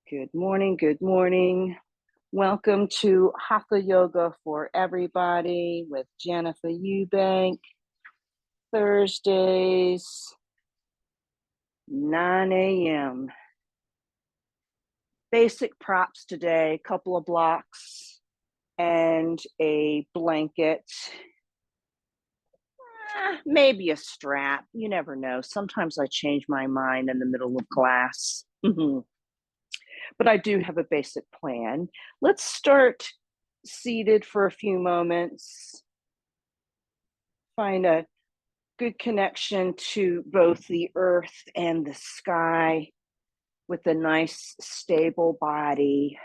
Good morning. Good morning. Welcome to Hatha Yoga for Everybody with Jennifer Eubank. Thursdays, 9 a.m. Basic props today, a couple of blocks and a blanket. Maybe a strap. You never know. Sometimes I change my mind in the middle of class. But I do have a basic plan. Let's start seated for a few moments. Find a good connection to both the earth and the sky with a nice stable body,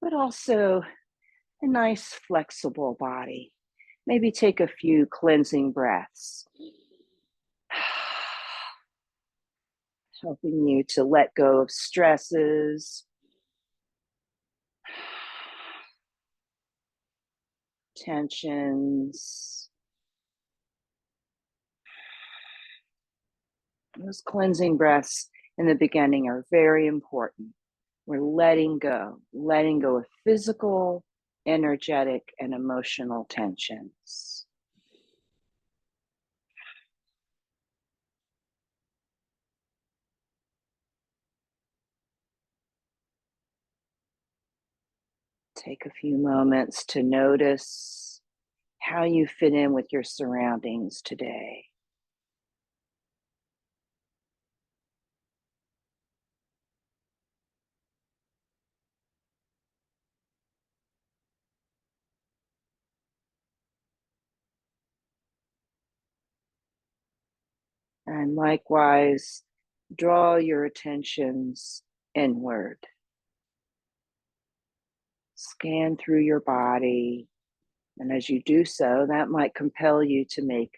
but also a nice flexible body. Maybe take a few cleansing breaths, helping you to let go of stresses, tensions. Those cleansing breaths in the beginning are very important. We're letting go of physical, energetic, and emotional tensions. Take a few moments to notice how you fit in with your surroundings today. And likewise, draw your attentions inward. Scan through your body. And as you do so, that might compel you to make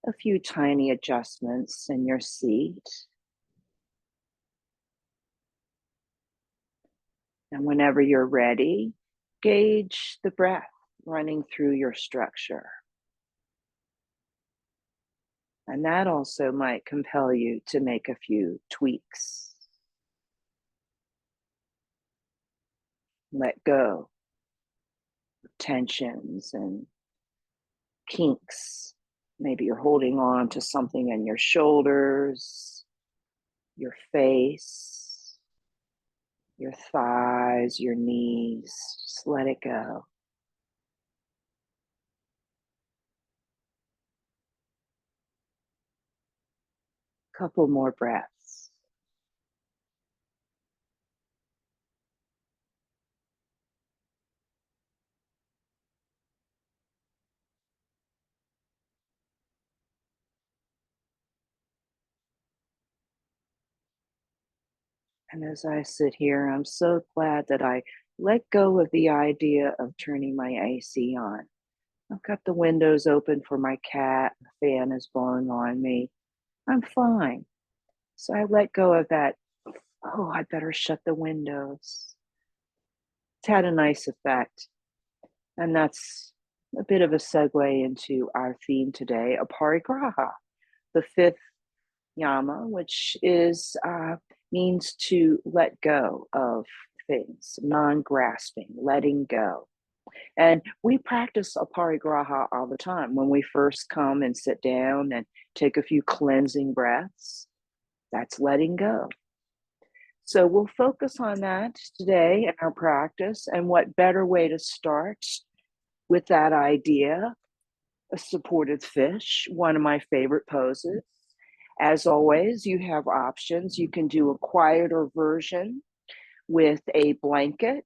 a few tiny adjustments in your seat. And whenever you're ready, gauge the breath running through your structure. And that also might compel you to make a few tweaks. Let go of tensions and kinks. Maybe you're holding on to something in your shoulders, your face, your thighs, your knees. Just let it go. Couple more breaths. And as I sit here, I'm so glad that I let go of the idea of turning my AC on. I've got the windows open for my cat, the fan is blowing on me. I'm fine. So I let go of that. Oh, I better shut the windows. It's had a nice effect. And that's a bit of a segue into our theme today, Aparigraha, the fifth Yama, which is means to let go of things, non-grasping, letting go. And we practice Aparigraha all the time when we first come and sit down and take a few cleansing breaths. That's letting go. So we'll focus on that today in our practice. And what better way to start with that idea? A supported fish, one of my favorite poses. As always, you have options. You can do a quieter version with a blanket.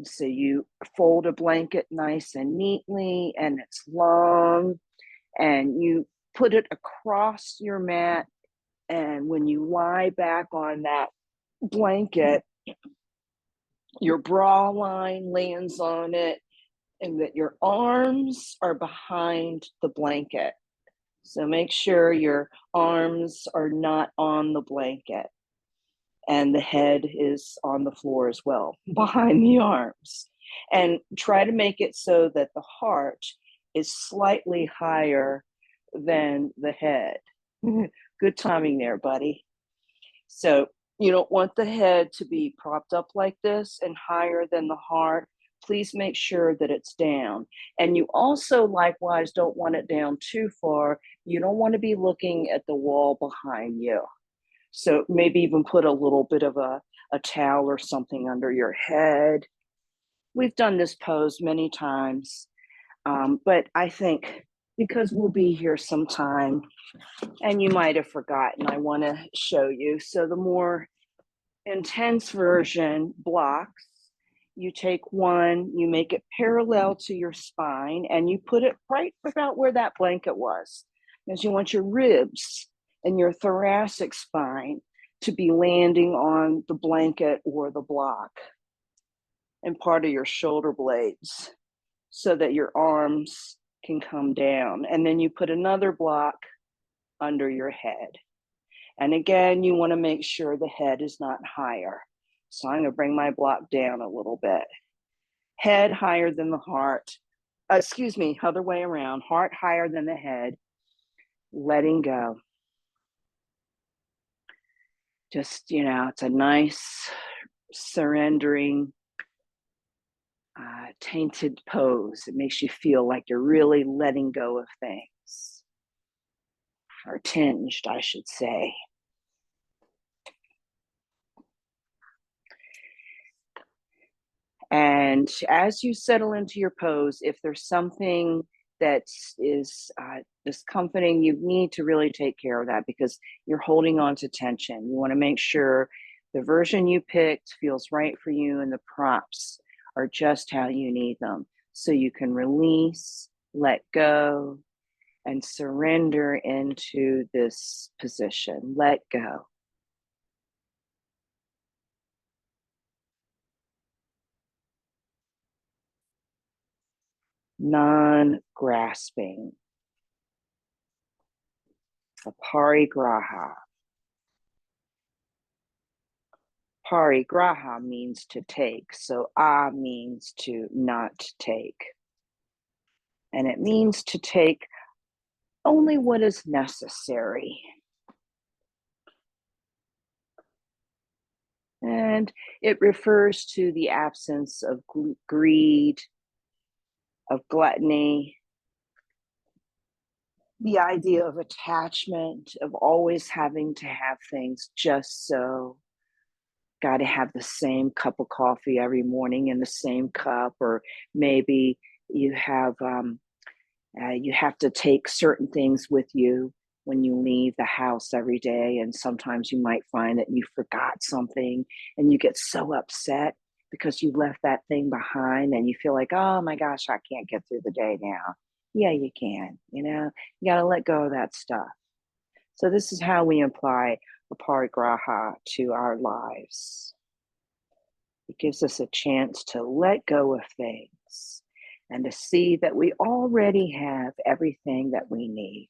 So you fold a blanket nice and neatly, and it's long, and you put it across your mat. And when you lie back on that blanket, your bra line lands on it, and that your arms are behind the blanket. So make sure your arms are not on the blanket, and the head is on the floor as well, behind the arms. And try to make it so that the heart is slightly higher than the head. Good timing there, buddy. So You don't want the head to be propped up like this and higher than the heart. Please make sure that it's down. And you also likewise don't want it down too far. You don't want to be looking at the wall behind you. So maybe even put a little bit of a towel or something under your head. We've done this pose many times, but I think because we'll be here sometime and you might have forgotten, I want to show you. So the more intense version blocks, you take one, you make it parallel to your spine, and you put it right about where that blanket was. Because you want your ribs and your thoracic spine to be landing on the blanket or the block, and part of your shoulder blades so that your arms can come down. And then you put another block under your head. And again, you want to make sure the head is not higher. So I'm going to bring my block down a little bit. Head higher than the heart. Excuse me, other way around. Heart higher than the head. Letting go. Just, it's a nice surrendering, tainted pose. It makes you feel like you're really letting go of things. Or tinged, I should say. And as you settle into your pose, if there's something that is discomforting, you need to really take care of that because you're holding on to tension. You want to make sure the version you picked feels right for you and the props are just how you need them. So you can release, let go, and surrender into this position. Let go. Non-grasping. Aparigraha. Parigraha means to take, so means to not take. And it means to take only what is necessary. And it refers to the absence of greed, of gluttony, the idea of attachment, of always having to have things just so. Got to have the same cup of coffee every morning in the same cup, or maybe you have to take certain things with you when you leave the house every day, and sometimes you might find that you forgot something and you get so upset because you left that thing behind and you feel like, oh my gosh, I can't get through the day now. Yeah, you can. You got to let go of that stuff. So this is how we apply Aparigraha to our lives. It gives us a chance to let go of things and to see that we already have everything that we need.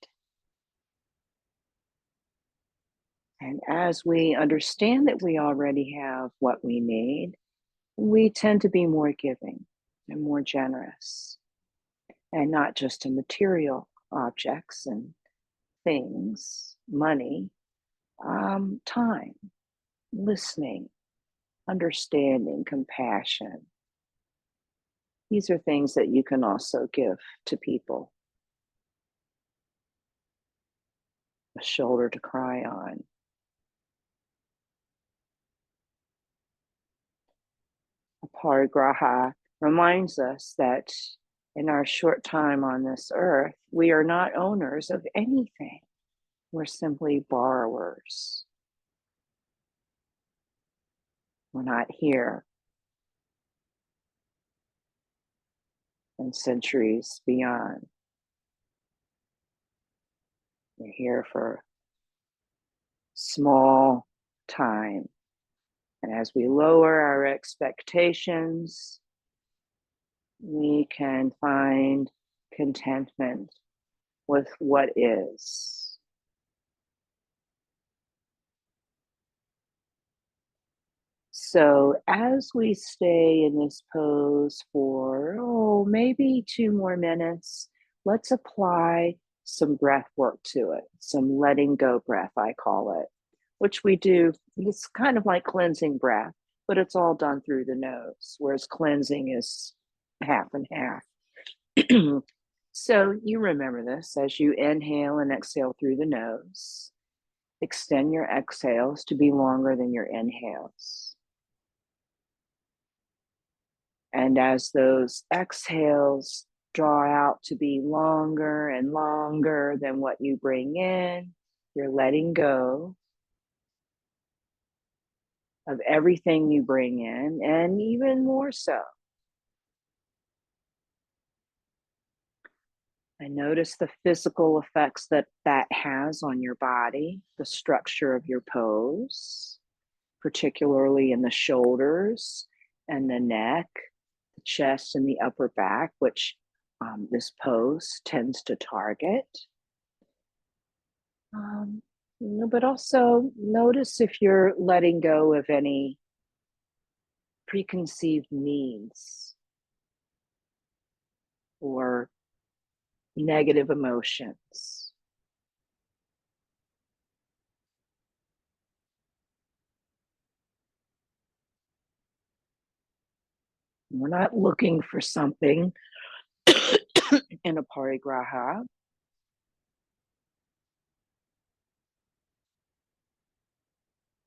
And as we understand that we already have what we need, we tend to be more giving and more generous, and not just in material objects and things, money, time, listening, understanding, compassion. These are things that you can also give to people. A shoulder to cry on. Aparigraha reminds us that in our short time on this earth, we are not owners of anything. We're simply borrowers. We're not here. And centuries beyond. We're here for small time. And as we lower our expectations, we can find contentment with what is. So as we stay in this pose for, maybe 2 more minutes, let's apply some breath work to it, some letting go breath, I call it. which we do. It's kind of like cleansing breath, but it's all done through the nose, whereas cleansing is half and half. So you remember this as you inhale and exhale through the nose. Extend your exhales to be longer than your inhales. And as those exhales draw out to be longer and longer than what you bring in, you're letting go of everything you bring in, and even more so. And notice the physical effects that that has on your body, the structure of your pose, particularly in the shoulders and the neck, the chest, and the upper back, which this pose tends to target. Um, but also notice if you're letting go of any preconceived needs or negative emotions. We're not looking for something in Aparigraha.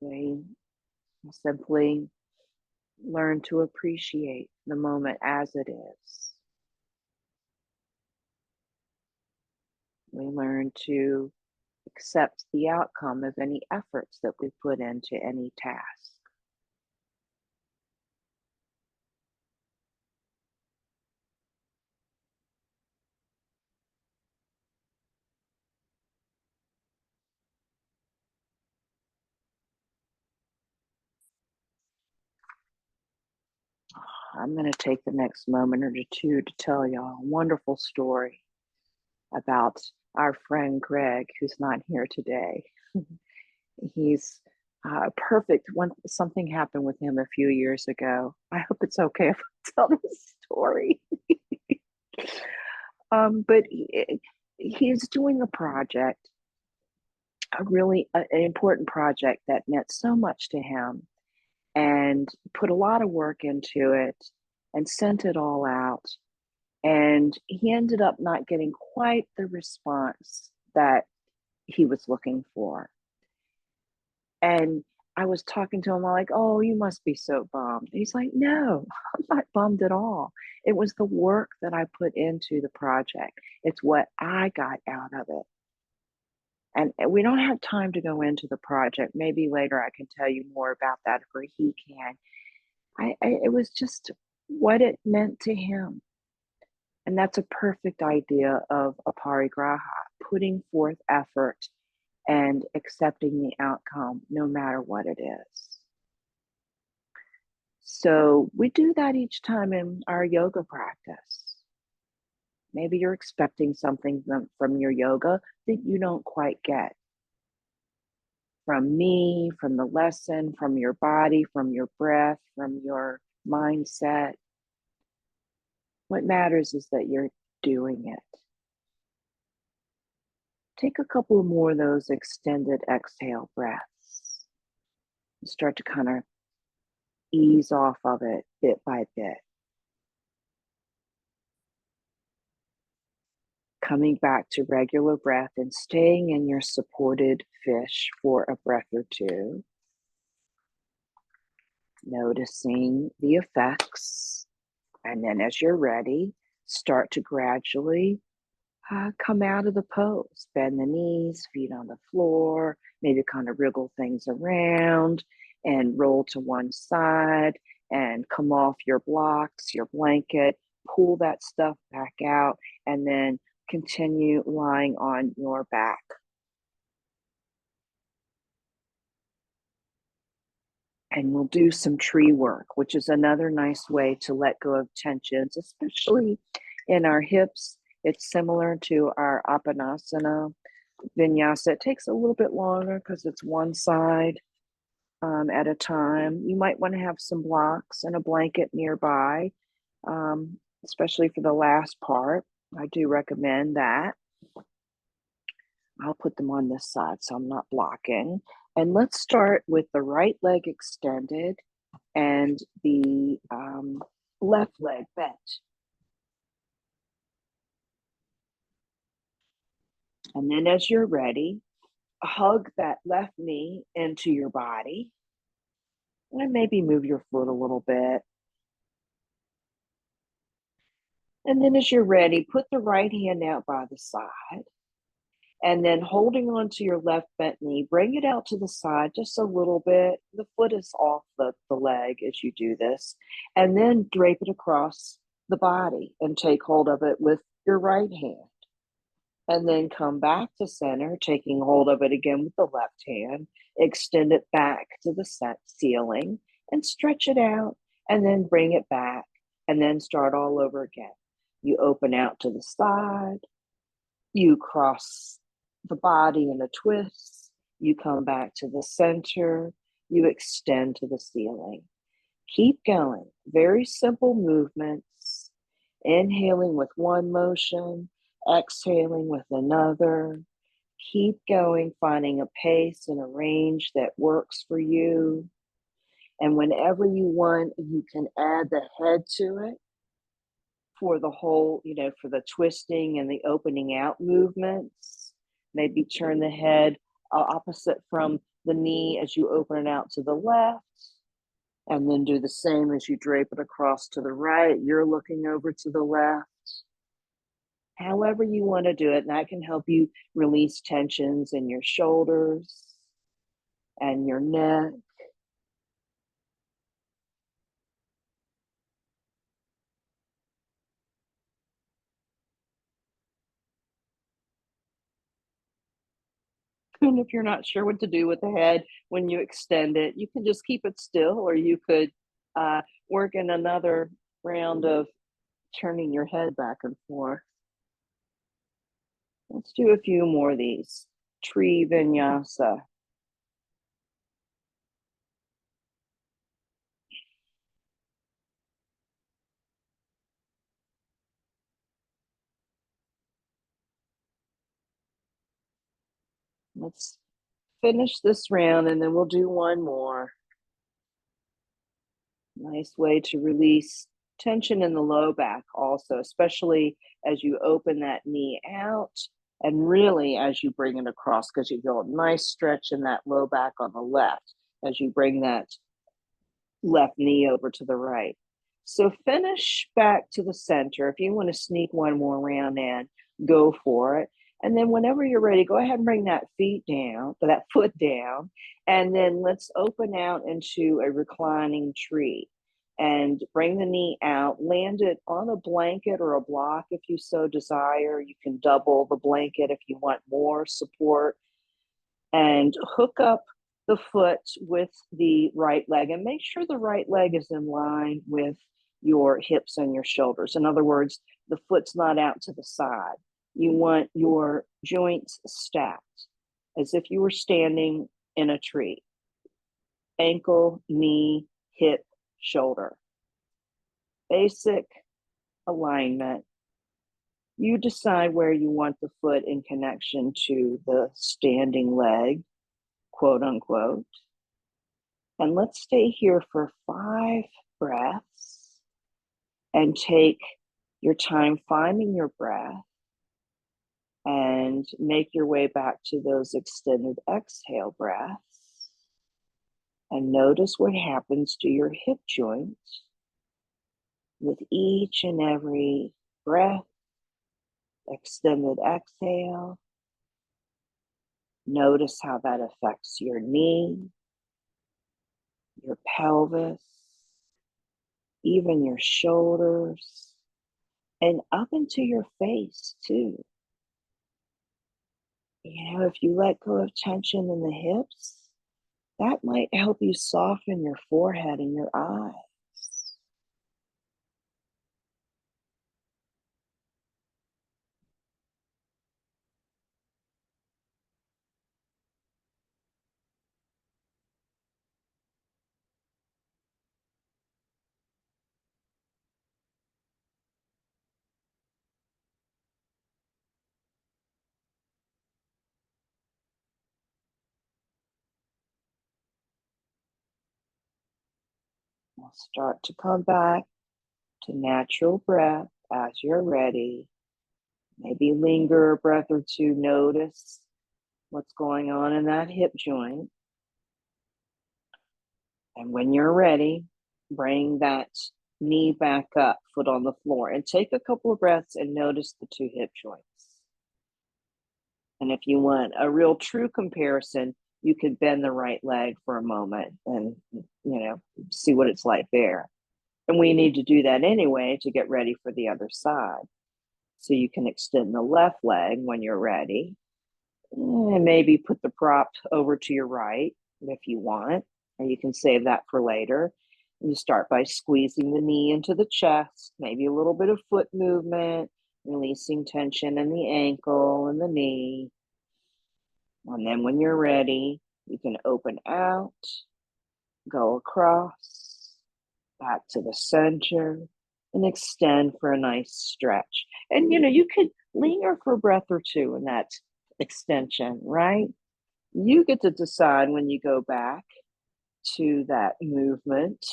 We simply learn to appreciate the moment as it is. We learn to accept the outcome of any efforts that we put into any task. I'm going to take the next moment or two to tell y'all a wonderful story about our friend Greg, who's not here today. He's perfect. When something happened with him a few years ago, I hope it's okay if I tell this story. But he's doing a project, a really an important project that meant so much to him, and put a lot of work into it, and sent it all out. And he ended up not getting quite the response that he was looking for. And I was talking to him, I'm like, "Oh, you must be so bummed." He's like, "No, I'm not bummed at all. It was the work that I put into the project. It's what I got out of it." And we don't have time to go into the project. Maybe later I can tell you more about that, or he can. It was just what it meant to him. And that's a perfect idea of aparigraha, putting forth effort and accepting the outcome no matter what it is. So we do that each time in our yoga practice. Maybe you're expecting something from your yoga that you don't quite get. From me, from the lesson, from your body, from your breath, from your mindset. What matters is that you're doing it. Take a couple more of those extended exhale breaths. And start to kind of ease off of it bit by bit. Coming back to regular breath and staying in your supported fish for a breath or two. Noticing the effects. And then as you're ready, start to gradually come out of the pose. Bend the knees, feet on the floor, maybe kind of wriggle things around and roll to one side and come off your blocks, your blanket, pull that stuff back out, and then continue lying on your back. And we'll do some tree work, which is another nice way to let go of tensions, especially in our hips. It's similar to our Apanasana vinyasa. It takes a little bit longer because it's one side at a time. You might want to have some blocks and a blanket nearby, especially for the last part. I do recommend that. I'll put them on this side so I'm not blocking. And let's start with the right leg extended and the left leg bent. And then, as you're ready, hug that left knee into your body and maybe move your foot a little bit. And then, as you're ready, put the right hand out by the side. And then, holding on to your left bent knee, bring it out to the side just a little bit. The foot is off the leg as you do this. And then drape it across the body and take hold of it with your right hand. And then come back to center, taking hold of it again with the left hand. Extend it back to the ceiling and stretch it out. And then bring it back. And then start all over again. You open out to the side. You cross the body in a twist. You come back to the center. You extend to the ceiling. Keep going. Very simple movements. Inhaling with one motion, exhaling with another. Keep going, finding a pace and a range that works for you. And whenever you want, you can add the head to it for the whole, for the twisting and the opening out movements. Maybe turn the head opposite from the knee as you open it out to the left. And then do the same as you drape it across to the right. You're looking over to the left. However you want to do it. And that can help you release tensions in your shoulders and your neck. And if you're not sure what to do with the head when you extend it, you can just keep it still, or you could work in another round of turning your head back and forth. Let's do a few more of these. Tree vinyasa. Let's finish this round and then we'll do one more. Nice way to release tension in the low back also, especially as you open that knee out and really as you bring it across, because you feel a nice stretch in that low back on the left as you bring that left knee over to the right. So finish back to the center. If you want to sneak one more round in, go for it. And then whenever you're ready, go ahead and bring that foot down. And then let's open out into a reclining tree and bring the knee out, land it on a blanket or a block if you so desire. You can double the blanket if you want more support, and hook up the foot with the right leg and make sure the right leg is in line with your hips and your shoulders. In other words, the foot's not out to the side. You want your joints stacked as if you were standing in a tree. Ankle, knee, hip, shoulder. Basic alignment. You decide where you want the foot in connection to the standing leg, quote unquote. And let's stay here for 5 breaths and take your time finding your breath and make your way back to those extended exhale breaths. And notice what happens to your hip joints with each and every breath, extended exhale. Notice how that affects your knee, your pelvis, even your shoulders, and up into your face too. If you let go of tension in the hips, that might help you soften your forehead and your eyes. We'll start to come back to natural breath as you're ready. Maybe linger a breath or two, notice what's going on in that hip joint. And when you're ready, bring that knee back up, foot on the floor, and take a couple of breaths and notice the two hip joints. And if you want a real true comparison, you could bend the right leg for a moment and, see what it's like there. And we need to do that anyway to get ready for the other side. So you can extend the left leg when you're ready. And maybe put the prop over to your right if you want, and you can save that for later. And you start by squeezing the knee into the chest, maybe a little bit of foot movement, releasing tension in the ankle and the knee. And then when you're ready, you can open out, go across, back to the center, and extend for a nice stretch. And you could linger for a breath or two in that extension, right? You get to decide when you go back to that movement.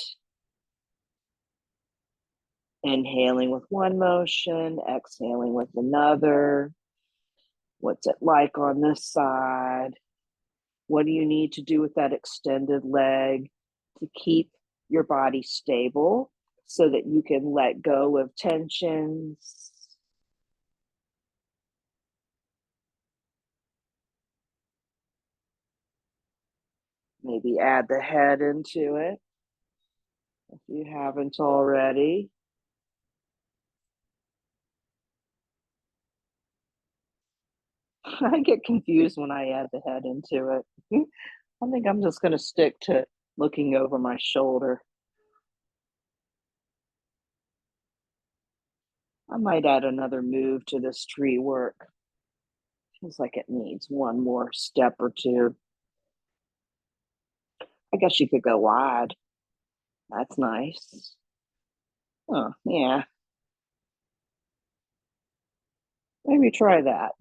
Inhaling with one motion, exhaling with another. What's it like on this side? What do you need to do with that extended leg to keep your body stable so that you can let go of tensions? Maybe add the head into it if you haven't already. I get confused when I add the head into it. I think I'm just going to stick to looking over my shoulder. I might add another move to this tree work. Feels like it needs one more step or two. I guess you could go wide. That's nice. Oh, yeah. Maybe try that.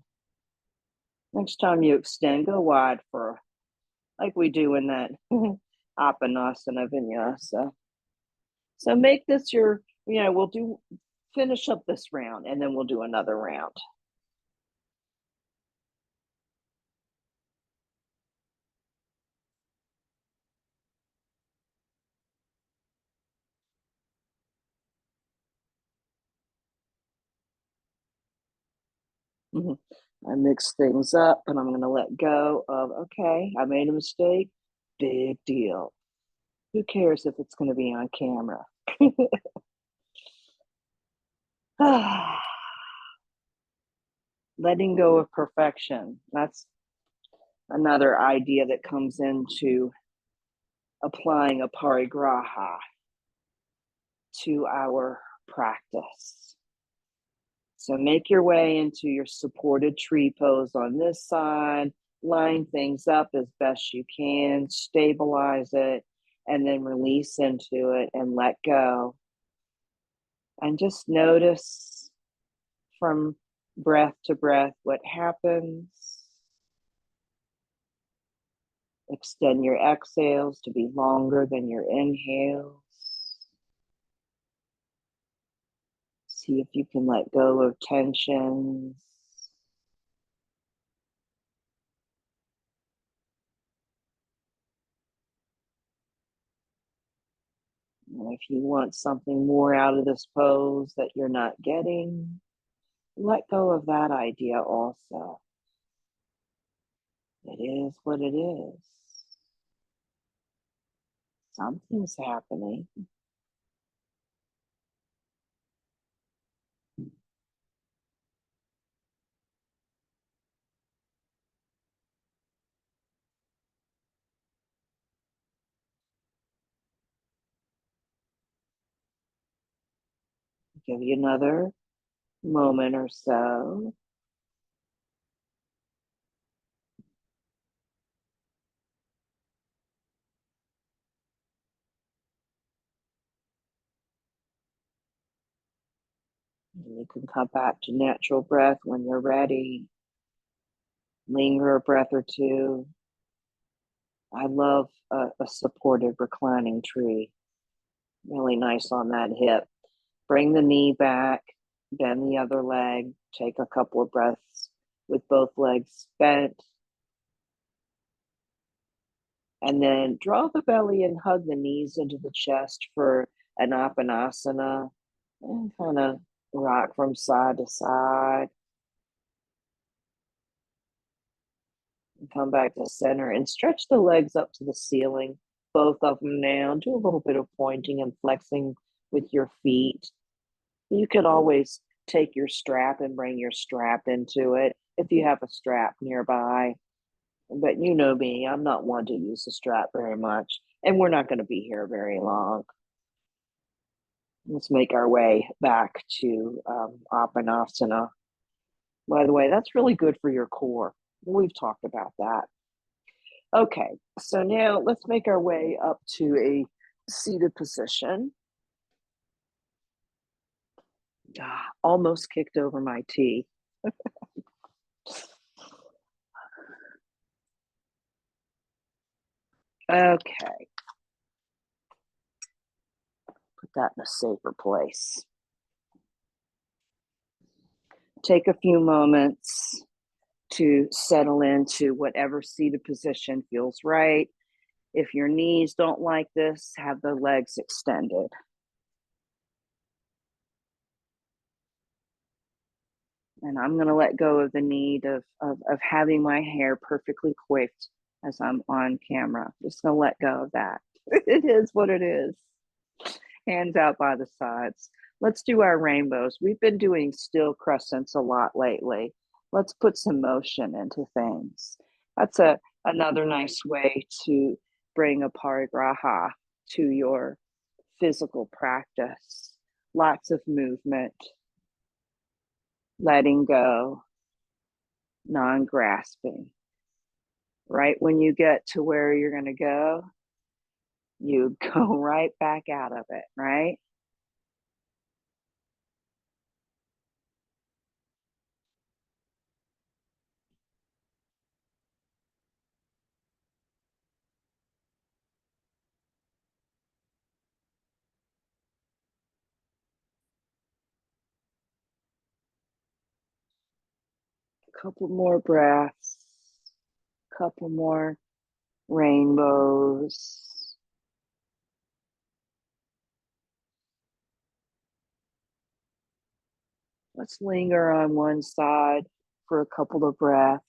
Next time you extend, go wide for like we do in that Apanasana Vinyasa. So make this your, finish up this round and then we'll do another round. Mhm. I mix things up and I'm going to let go of, okay, I made a mistake. Big deal. Who cares if it's going to be on camera? Letting go of perfection. That's another idea that comes into applying Aparigraha to our practice. So make your way into your supported tree pose on this side, line things up as best you can, stabilize it, and then release into it and let go. And just notice from breath to breath what happens. Extend your exhales to be longer than your inhales. See if you can let go of tensions. And if you want something more out of this pose that you're not getting, let go of that idea also. It is what it is. Something's happening. Give you another moment or so. And you can come back to natural breath when you're ready. Linger a breath or two. I love a supportive reclining tree. Really nice on that hip. Bring the knee back, bend the other leg, take a couple of breaths with both legs bent, and then draw the belly and hug the knees into the chest for an apanasana and kind of rock from side to side and come back to center and stretch the legs up to the ceiling, both of them now. Do a little bit of pointing and flexing with your feet. You could always take your strap and bring your strap into it if you have a strap nearby. But you know me, I'm not one to use the strap very much, and we're not going to be here very long. Let's make our way back to Apanasana. By the way, that's really good for your core. We've talked about that. Okay, so now let's make our way up to a seated position. Almost kicked over my tea. Okay, put that in a safer place. Take a few moments to settle into whatever seated position feels right. If your knees don't like this, have the legs extended. And I'm going to let go of the need of having my hair perfectly coiffed as I'm on camera. Just going to let go of that. It is what it is. Hands out by the sides. Let's do our rainbows. We've been doing still crescents a lot lately. Let's put some motion into things. That's another nice way to bring Aparigraha to your physical practice. Lots of movement, letting go, non grasping. Right when you get to where you're going to go, you go right back out of it, right? A couple more breaths, couple more rainbows. Let's linger on one side for a couple of breaths.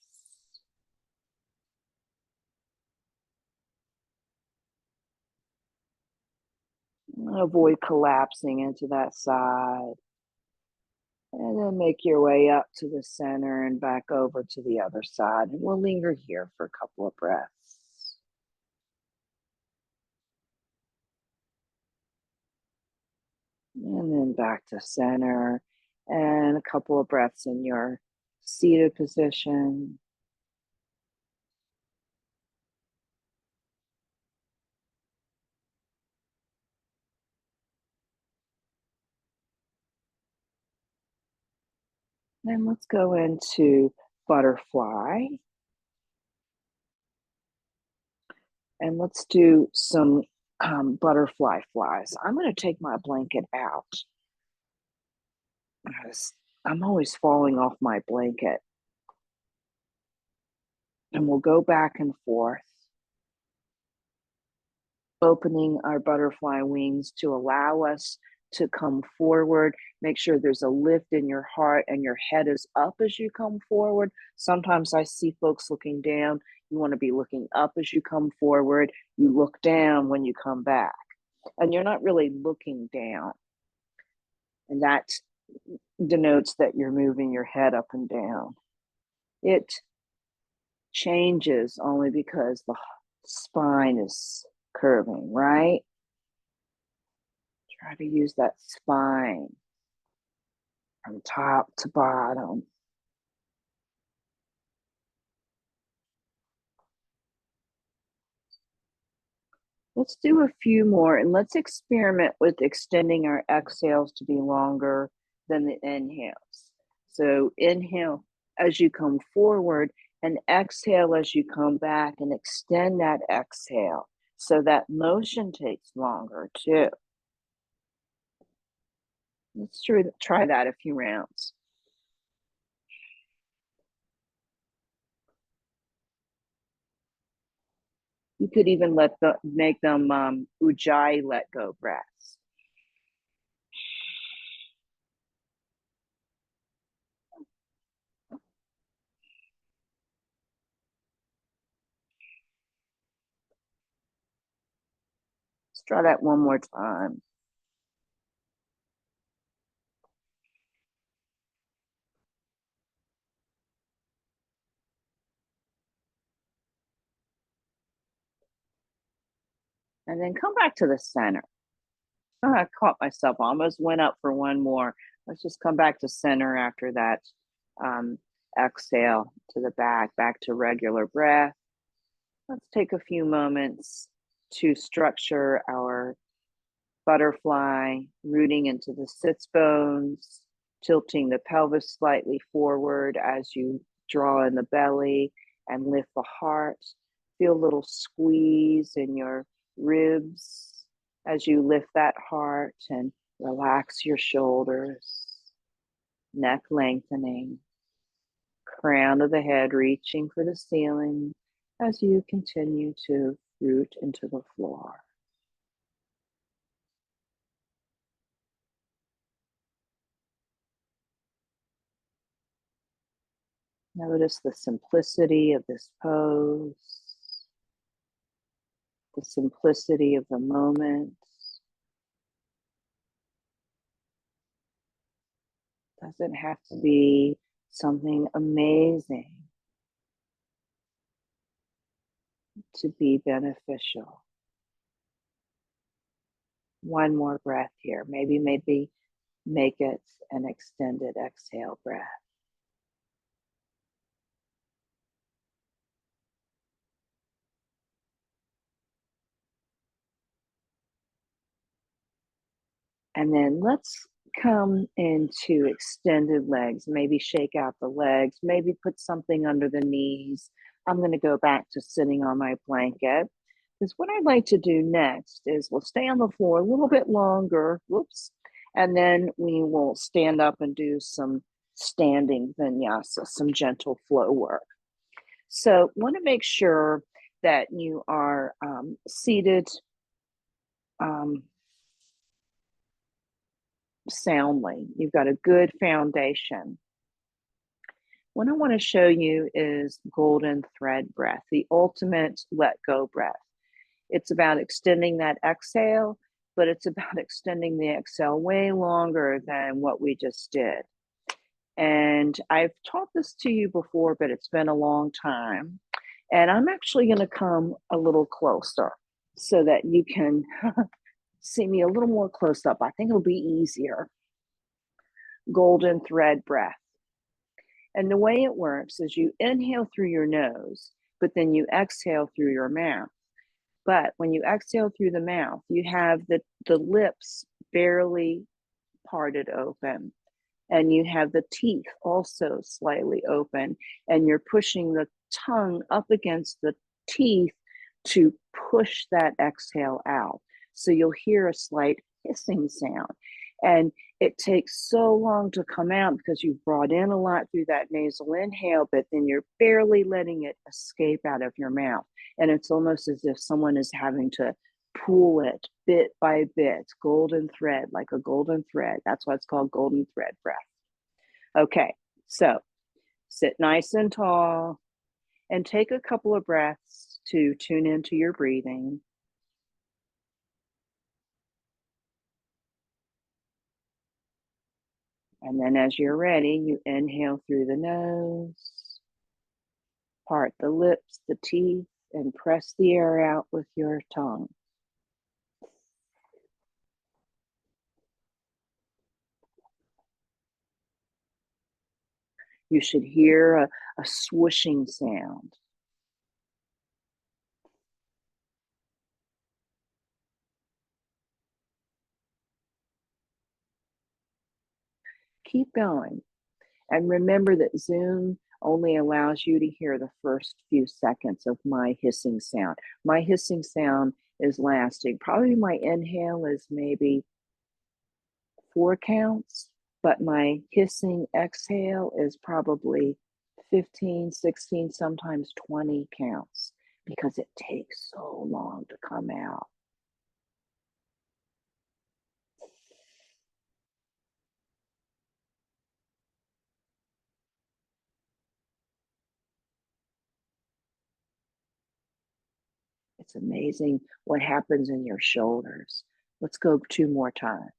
Avoid collapsing into that side. And then make your way up to the center and back over to the other side. And we'll linger here for a couple of breaths. And then back to center. And a couple of breaths in your seated position. Then let's go into butterfly. And let's do some butterfly flies. I'm going to take my blanket out because I'm always falling off my blanket. And we'll go back and forth, opening our butterfly wings to allow us to come forward. Make sure there's a lift in your heart and your head is up as you come forward. Sometimes I see folks looking down. You want to be looking up as you come forward. You look down when you come back, and you're not really looking down. And that denotes that you're moving your head up and down. It changes only because the spine is curving, right? Try to use that spine from top to bottom. Let's do a few more and let's experiment with extending our exhales to be longer than the inhales. So inhale as you come forward and exhale as you come back and extend that exhale so that motion takes longer too. Let's try that a few rounds. You could even make them ujjayi let go breaths. Let's try that one more time. And then come back to the center. Oh, I caught myself, almost went up for one more. Let's just come back to center after that. Um, Exhale to the back to regular breath. Let's take a few moments to structure our butterfly, rooting into the sits bones, tilting the pelvis slightly forward as you draw in the belly and lift the heart. Feel a little squeeze in your ribs as you lift that heart and relax your shoulders, neck lengthening, crown of the head reaching for the ceiling as you continue to root into the floor. Notice the simplicity of this pose, the simplicity of the moment. Doesn't have to be something amazing to be beneficial. One more breath here. Maybe make it an extended exhale breath. And then let's come into extended legs. Maybe shake out the legs, maybe put something under the knees. I'm going to go back to sitting on my blanket. Because what I'd like to do next is we'll stay on the floor a little bit longer. Whoops. And then we will stand up and do some standing vinyasa, some gentle flow work. So, want to make sure that you are seated um, soundly. You've got a good foundation. What I want to show you is golden thread breath, the ultimate let go breath. It's about extending that exhale, but it's about extending the exhale way longer than what we just did. And I've taught this to you before, but it's been a long time. And I'm actually going to come a little closer so that you can see me a little more close up. I think it'll be easier. Golden thread breath. And the way it works is you inhale through your nose, but then you exhale through your mouth. But when you exhale through the mouth, you have the lips barely parted open, and you have the teeth also slightly open, and you're pushing the tongue up against the teeth to push that exhale out. So you'll hear a slight hissing sound. And it takes so long to come out because you've brought in a lot through that nasal inhale, but then you're barely letting it escape out of your mouth. And it's almost as if someone is having to pull it bit by bit, golden thread, like a golden thread. That's why it's called golden thread breath. Okay, so sit nice and tall and take a couple of breaths to tune into your breathing. And then as you're ready, you inhale through the nose, part the lips, the teeth, and press the air out with your tongue. You should hear a swooshing sound. Keep going. And remember that Zoom only allows you to hear the first few seconds of my hissing sound. My hissing sound is lasting. Probably my inhale is maybe 4 counts, but my hissing exhale is probably 15, 16, sometimes 20 counts because it takes so long to come out. It's amazing what happens in your shoulders. Let's go 2 more times.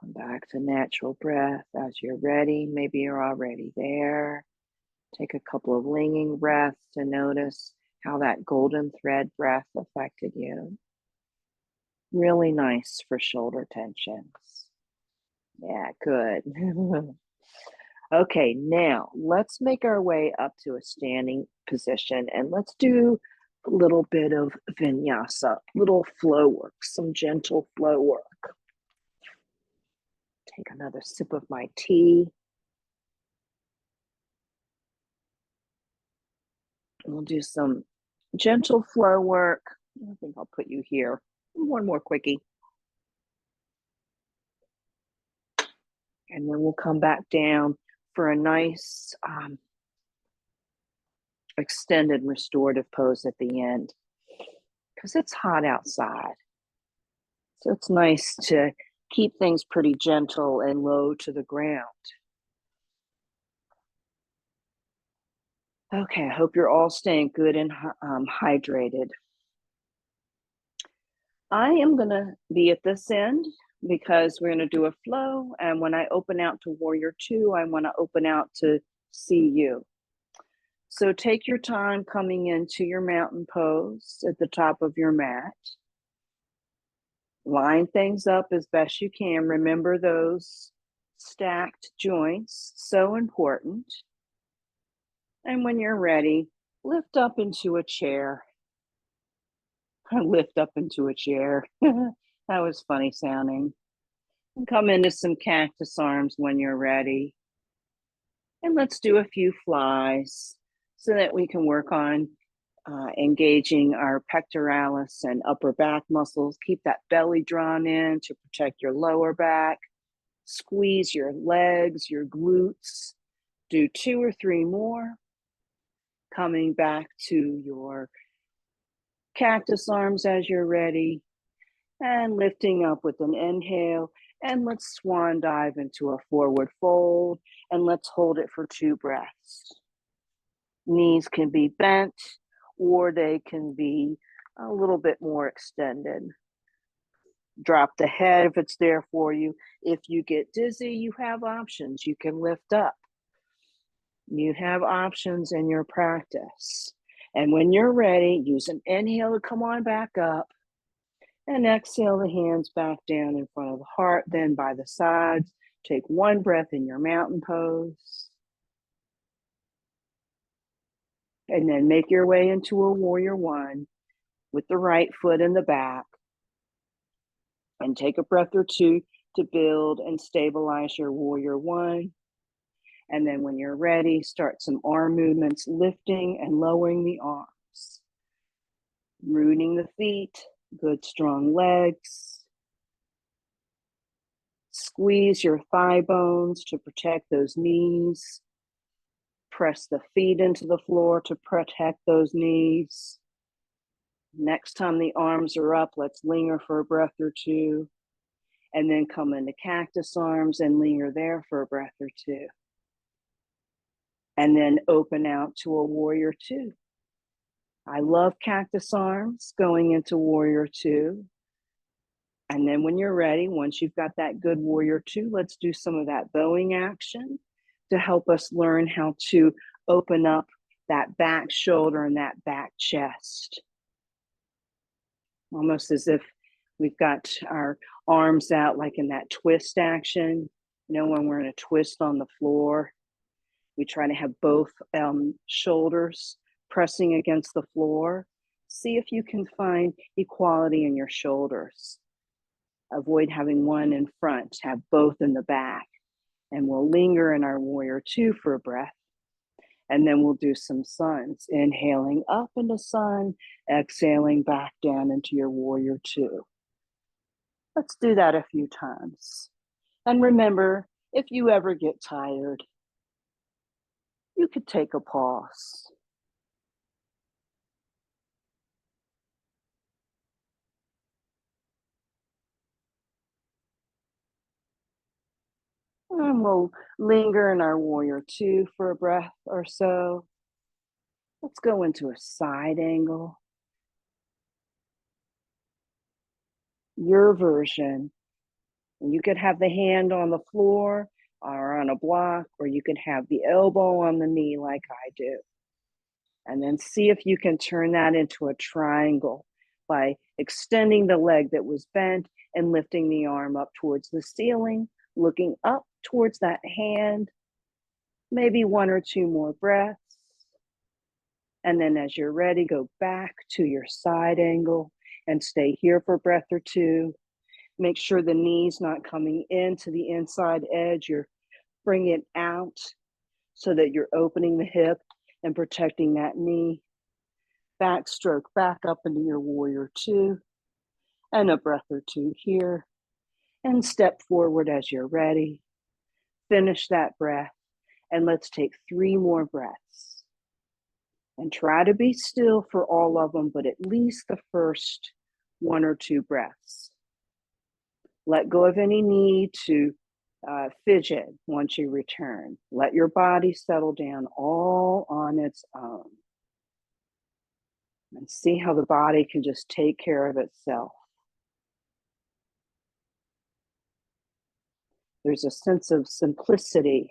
Come back to natural breath as you're ready. Maybe you're already there. Take a couple of lingering breaths to notice how that golden thread breath affected you. Really nice for shoulder tensions. Yeah, good. Okay, now let's make our way up to a standing position and let's do a little bit of vinyasa, little flow work, some gentle flow work. Take another sip of my tea. We'll do some gentle flow work. I think I'll put you here. One more quickie. And then we'll come back down for a nice extended restorative pose at the end because it's hot outside. So it's nice to keep things pretty gentle and low to the ground. Okay, I hope you're all staying good and hydrated. I am going to be at this end because we're going to do a flow. And when I open out to Warrior 2, I want to open out to see you. So take your time coming into your mountain pose at the top of your mat. Line things up as best you can. Remember those stacked joints, so important. And when you're ready, lift up into a chair. Lift up into a chair. That was funny sounding. And come into some cactus arms when you're ready. And let's do a few flies so that we can work on engaging our pectoralis and upper back muscles. Keep that belly drawn in to protect your lower back. Squeeze your legs, your glutes. Do 2 or 3 more. Coming back to your cactus arms as you're ready. And lifting up with an inhale. And let's swan dive into a forward fold. And let's hold it for 2 breaths. Knees can be bent or they can be a little bit more extended. Drop the head if it's there for you. If you get dizzy, you have options. You can lift up. You have options in your practice. And when you're ready, use an inhale to come on back up. And exhale the hands back down in front of the heart, then by the sides. Take 1 breath in your mountain pose. And then make your way into a Warrior 1 with the right foot in the back. And take a breath or 2 to build and stabilize your Warrior 1. And then when you're ready, start some arm movements, lifting and lowering the arms. Rooting the feet, good strong legs. Squeeze your thigh bones to protect those knees. Press the feet into the floor to protect those knees. Next time the arms are up, let's linger for a breath or 2. And then come into cactus arms and linger there for a breath or 2. And then open out to a Warrior 2. I love cactus arms going into Warrior 2. And then when you're ready, once you've got that good Warrior 2, let's do some of that bowing action to help us learn how to open up that back shoulder and that back chest. Almost as if We've got our arms out like in that twist action. When we're in a twist on the floor, we try to have both shoulders pressing against the floor. See if you can find equality in your shoulders. Avoid having one in front, have both in the back. And we'll linger in our warrior two for a breath. And then we'll do some suns, inhaling up into sun, exhaling back down into your warrior two. Let's do that a few times. And remember, if you ever get tired, you could take a pause. And we'll linger in our warrior two for a breath or so. Let's go into a side angle. Your version. And you could have the hand on the floor or on a block, or you could have the elbow on the knee like I do. And then see if you can turn that into a triangle by extending the leg that was bent and lifting the arm up towards the ceiling, looking up towards that hand, maybe one or two more breaths. And then as you're ready, go back to your side angle and stay here for a breath or two. Make sure the knee's not coming into the inside edge. You're bringing it out so that you're opening the hip and protecting that knee. Backstroke back up into your warrior two, and a breath or two here. And step forward as you're ready. Finish that breath, and let's take 3 more breaths. And try to be still for all of them, but at least the first 1 or 2 breaths. Let go of any need to fidget once you return. Let your body settle down all on its own. And see how the body can just take care of itself. There's a sense of simplicity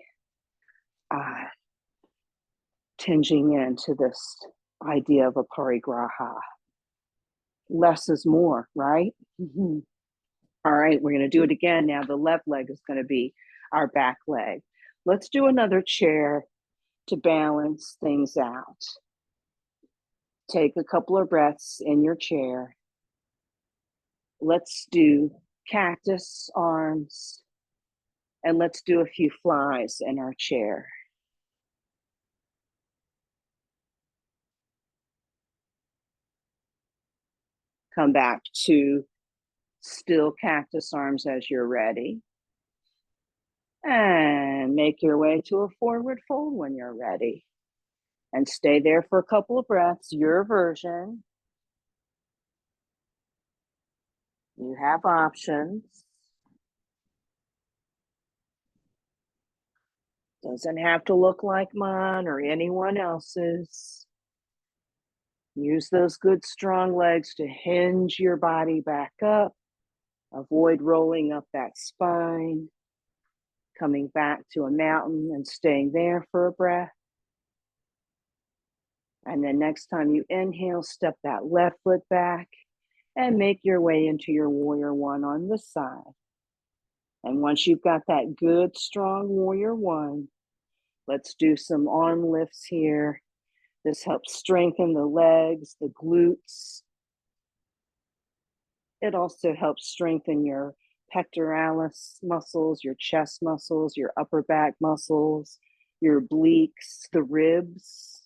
tinging into this idea of Aparigraha. Less is more, right? Mm-hmm. All right, we're going to do it again now. The left leg is going to be our back leg. Let's do another chair to balance things out. Take a couple of breaths in your chair. Let's do cactus arms, and let's do a few flies in our chair. Come back to still cactus arms as you're ready. And make your way to a forward fold when you're ready. And stay there for a couple of breaths, your version. You have options. Doesn't have to look like mine or anyone else's. Use those good strong legs to hinge your body back up. Avoid rolling up that spine. Coming back to a mountain and staying there for a breath. And then next time you inhale, step that left foot back and make your way into your warrior one on this side. And once you've got that good, strong warrior one, let's do some arm lifts here. This helps strengthen the legs, the glutes. It also helps strengthen your pectoralis muscles, your chest muscles, your upper back muscles, your obliques, the ribs.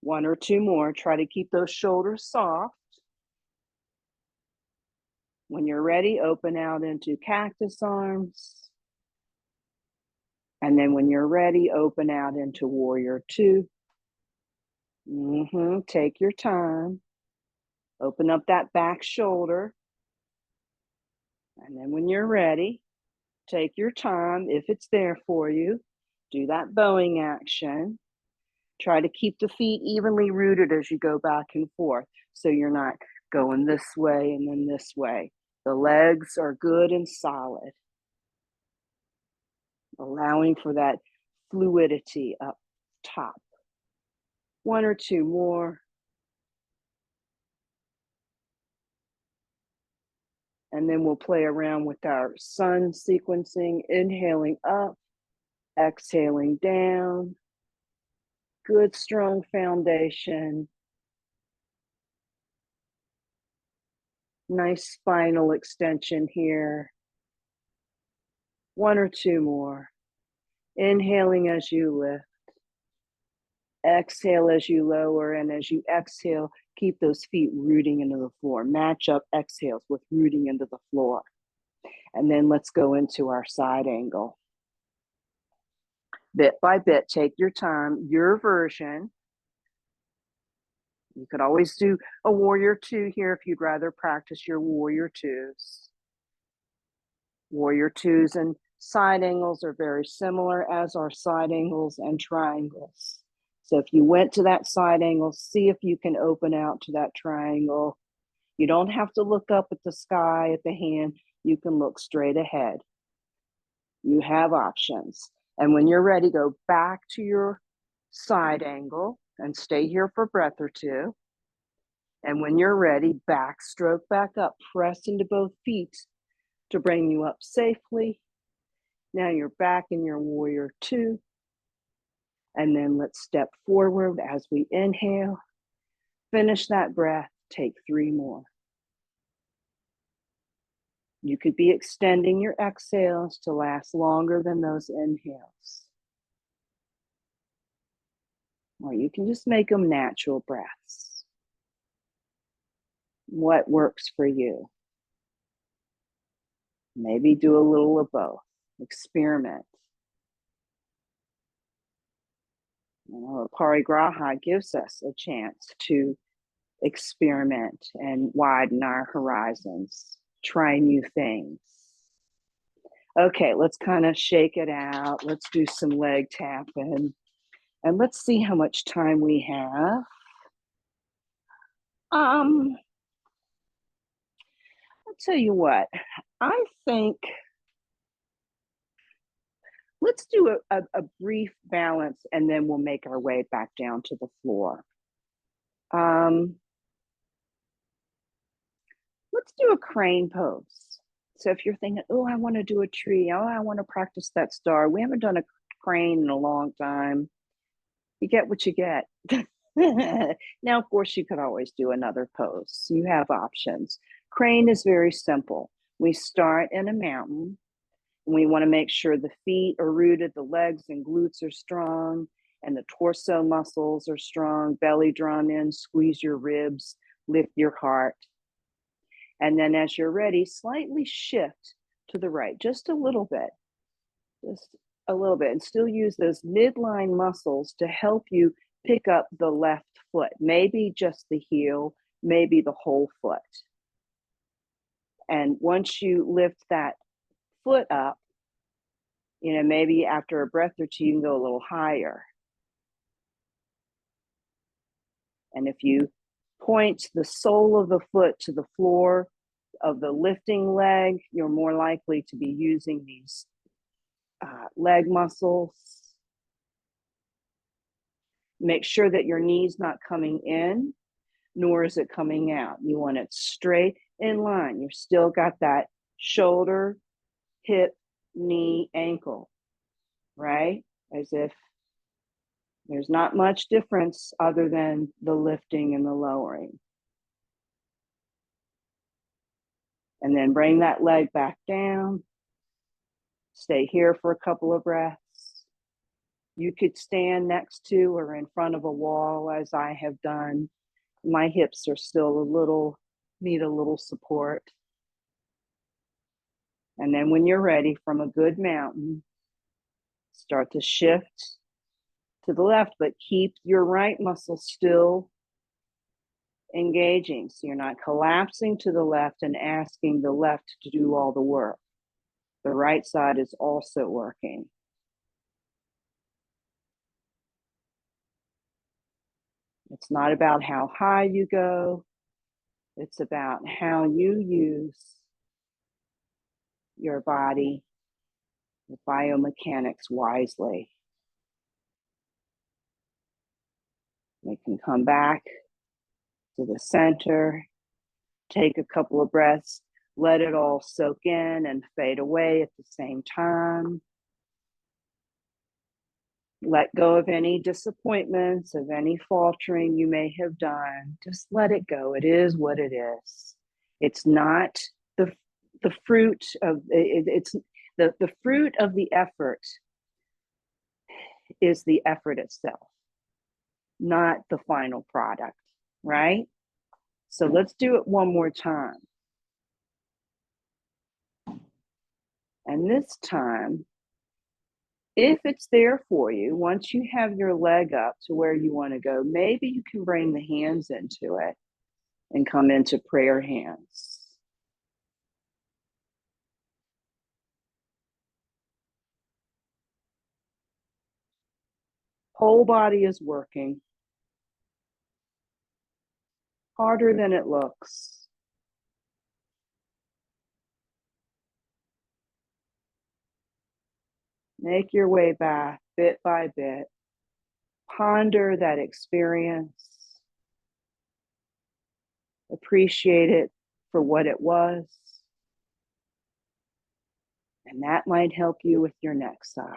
1 or 2 more. Try to keep those shoulders soft. When you're ready, open out into cactus arms. And then when you're ready, open out into warrior two. Take your time. Open up that back shoulder. And then when you're ready, take your time. If it's there for you, do that bowing action. Try to keep the feet evenly rooted as you go back and forth, so you're not going this way and then this way. The legs are good and solid, allowing for that fluidity up top. 1 or 2 more. And then we'll play around with our sun sequencing, inhaling up, exhaling down. Good, strong foundation. Nice spinal extension here. One or two more. Inhaling as you lift. Exhale as you lower, and as you exhale, keep those feet rooting into the floor. Match up exhales with rooting into the floor. And then let's go into our side angle. Bit by bit, take your time, your version. You could always do a warrior two here if you'd rather practice your warrior twos. Warrior twos and side angles are very similar, as are side angles and triangles. So if you went to that side angle, see if you can open out to that triangle. You don't have to look up at the sky, at the hand. You can look straight ahead. You have options. And when you're ready, go back to your side angle and stay here for a breath or two. And when you're ready, backstroke back up. Press into both feet to bring you up safely. Now you're back in your warrior two. And then let's step forward as we inhale. Finish that breath. Take 3 more. You could be extending your exhales to last longer than those inhales. Or you can just make them natural breaths. What works for you? Maybe do a little of both. Experiment. Aparigraha gives us a chance to experiment and widen our horizons, try new things. Okay, let's kind of shake it out. Let's do some leg tapping. And let's see how much time we have. I'll tell you what, I think let's do a brief balance and then we'll make our way back down to the floor. Let's do a crane pose. So if you're thinking, oh, I want to do a tree. Oh, I want to practice that star. We haven't done a crane in a long time. You get what you get. Now, of course, you could always do another pose. You have options. Crane is very simple. We start in a mountain. We want to make sure the feet are rooted, the legs and glutes are strong, and the torso muscles are strong. Belly drawn in, squeeze your ribs, lift your heart. And then as you're ready, slightly shift to the right, just a little bit, and still use those midline muscles to help you pick up the left foot, maybe just the heel, maybe the whole foot. And once you lift that foot up, maybe after a breath or two, you can go a little higher. And if you point the sole of the foot to the floor of the lifting leg, you're more likely to be using these leg muscles. Make sure that your knee's not coming in, nor is it coming out. You want it straight in line. You've still got that shoulder, hip, knee, ankle, right? As if there's not much difference other than the lifting and the lowering. And then bring that leg back down. Stay here for a couple of breaths. You could stand next to or in front of a wall, as I have done. My hips are still need a little support. And then when you're ready, from a good mountain, start to shift to the left, but keep your right muscle still engaging. So you're not collapsing to the left and asking the left to do all the work. The right side is also working. It's not about how high you go. It's about how you use your body, the biomechanics wisely. We can come back to the center, take a couple of breaths. Let it all soak in and fade away at the same time. Let go of any disappointments, of any faltering you may have done. Just let it go. It is what it is. It's not the the fruit of it's the fruit of the effort is the effort itself, not the final product, right? So let's do it one more time. And this time, if it's there for you, once you have your leg up to where you want to go, maybe you can bring the hands into it and come into prayer hands. Whole body is working harder than it looks. Make your way back bit by bit. Ponder that experience. Appreciate it for what it was. And that might help you with your next side.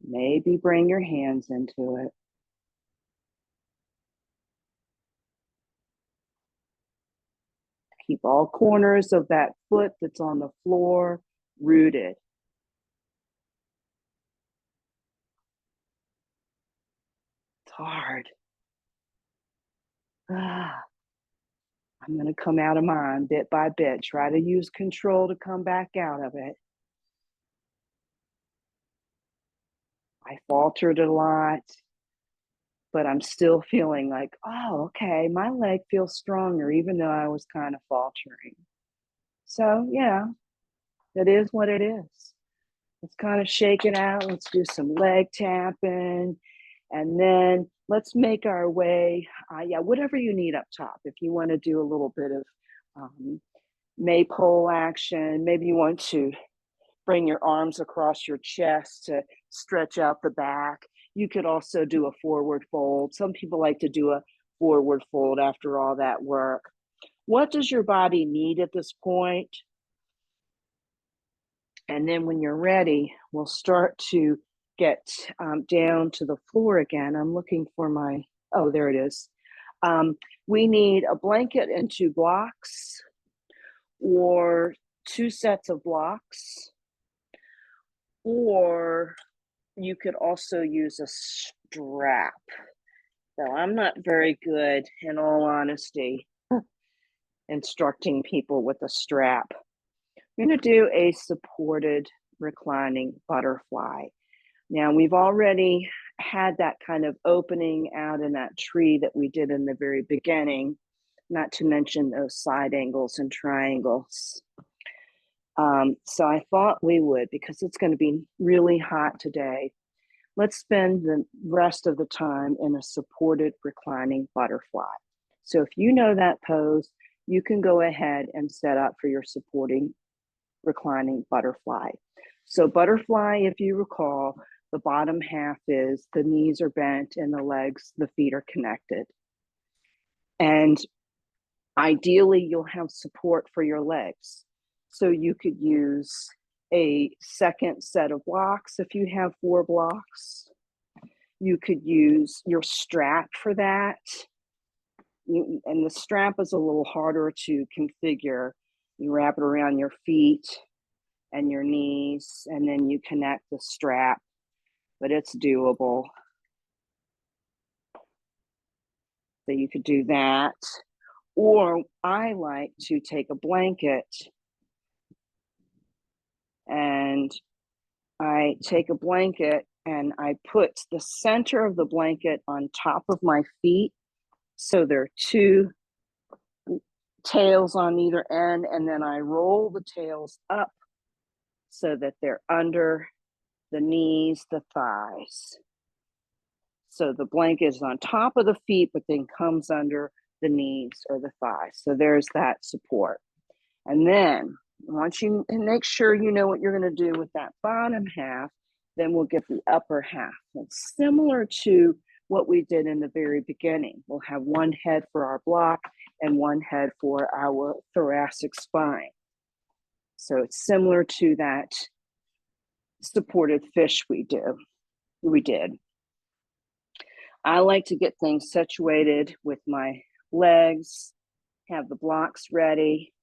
Maybe bring your hands into it. Keep all corners of that foot that's on the floor rooted. It's hard. I'm going to come out of mine bit by bit. Try to use control to come back out of it. I faltered a lot, but I'm still feeling like, oh, okay, my leg feels stronger, even though I was kind of faltering. So, yeah, it is what it is. Let's kind of shake it out. Let's do some leg tapping. And then let's make our way, whatever you need up top. If you want to do a little bit of maypole action, maybe you want to bring your arms across your chest to stretch out the back. You could also do a forward fold. Some people like to do a forward fold after all that work. What does your body need at this point? And then when you're ready, we'll start to get down to the floor again. I'm looking for oh, there it is. We need a blanket and 2 blocks, or 2 sets of blocks, or you could also use a strap. So I'm not very good, in all honesty, instructing people with a strap. I'm going to do a supported reclining butterfly. Now, we've already had that kind of opening out in that tree that we did in the very beginning, not to mention those side angles and triangles. So I thought we would, because it's going to be really hot today. Let's spend the rest of the time in a supported reclining butterfly. So if you know that pose, you can go ahead and set up for your supporting reclining butterfly. So butterfly, if you recall, the bottom half is the knees are bent and the legs, the feet are connected. And ideally, you'll have support for your legs. So you could use a second set of blocks if you have 4 blocks. You could use your strap for that. And the strap is a little harder to configure. You wrap it around your feet and your knees, and then you connect the strap, but it's doable. So you could do that. Or I like to take a blanket, and I take a blanket and I put the center of the blanket on top of my feet. So there are 2 tails on either end, and then I roll the tails up so that they're under the knees, the thighs. So the blanket is on top of the feet, but then comes under the knees or the thighs. So there's that support. And then once you make sure you know what you're going to do with that bottom half, then we'll get the upper half. It's similar to what we did in the very beginning. We'll have one head for our block and one head for our thoracic spine. So it's similar to that supported fish we did. I like to get things situated with my legs, have the blocks ready,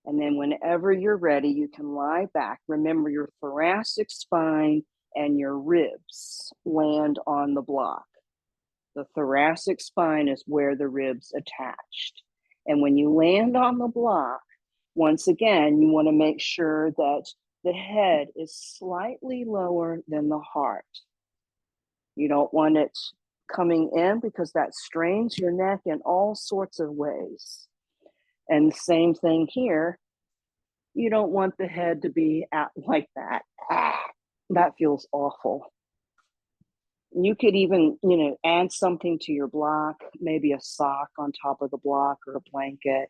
and then whenever you're ready, you can lie back. Remember, your thoracic spine and your ribs land on the block. The thoracic spine is where the ribs attached. And when you land on the block, once again, you want to make sure that the head is slightly lower than the heart. You don't want it coming in because that strains your neck in all sorts of ways. And the same thing here. You don't want the head to be at like that. That feels awful. You could even, add something to your block, maybe a sock on top of the block or a blanket.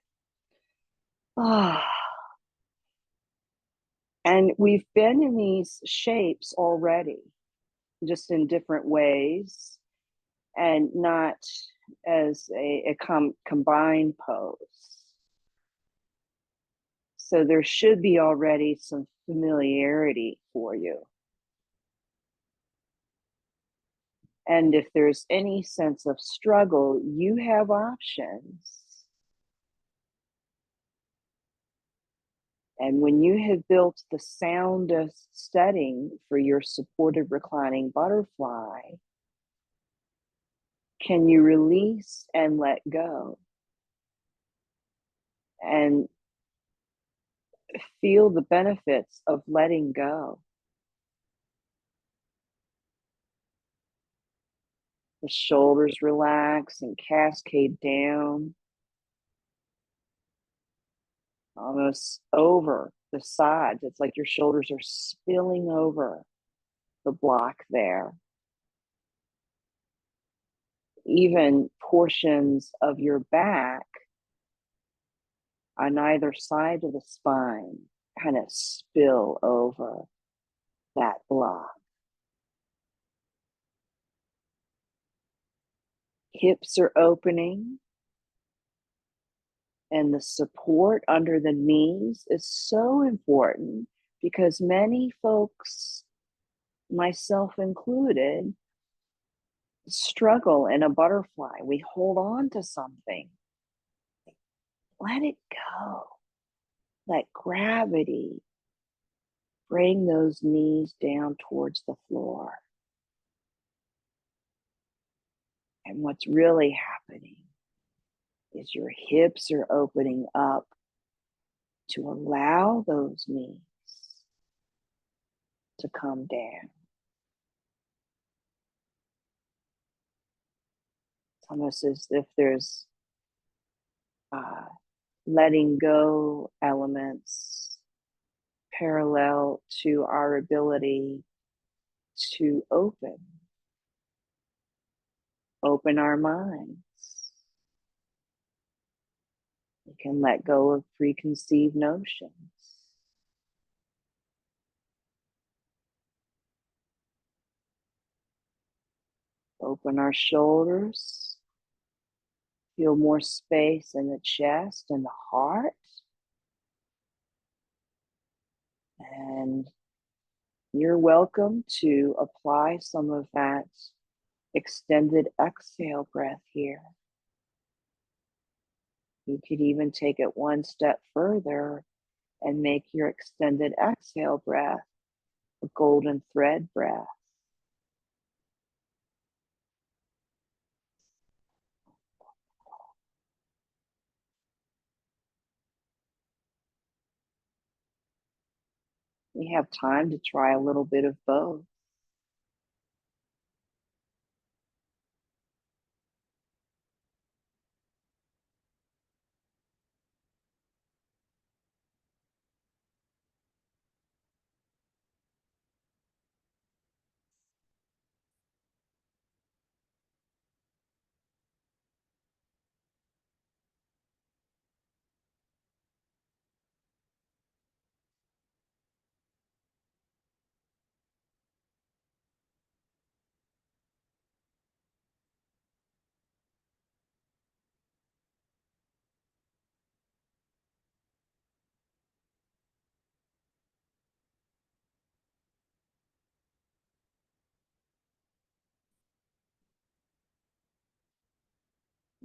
And we've been in these shapes already, just in different ways and not as a combined pose. So there should be already some familiarity for you. And if there's any sense of struggle, you have options. And when you have built the soundest setting for your supported reclining butterfly, can you release and let go? And feel the benefits of letting go. The shoulders relax and cascade down, almost over the sides. It's like your shoulders are spilling over the block there. Even portions of your back on either side of the spine kind of spill over that block. Hips are opening, and the support under the knees is so important because many folks, myself included, struggle in a butterfly. We hold on to something. Let it go. Let gravity bring those knees down towards the floor. And what's really happening is your hips are opening up to allow those knees to come down. It's almost as if there's letting go elements parallel to our ability to open our minds. We can let go of preconceived notions. Open our shoulders. Feel more space in the chest and the heart. And you're welcome to apply some of that extended exhale breath here. You could even take it one step further and make your extended exhale breath a golden thread breath. We have time to try a little bit of both.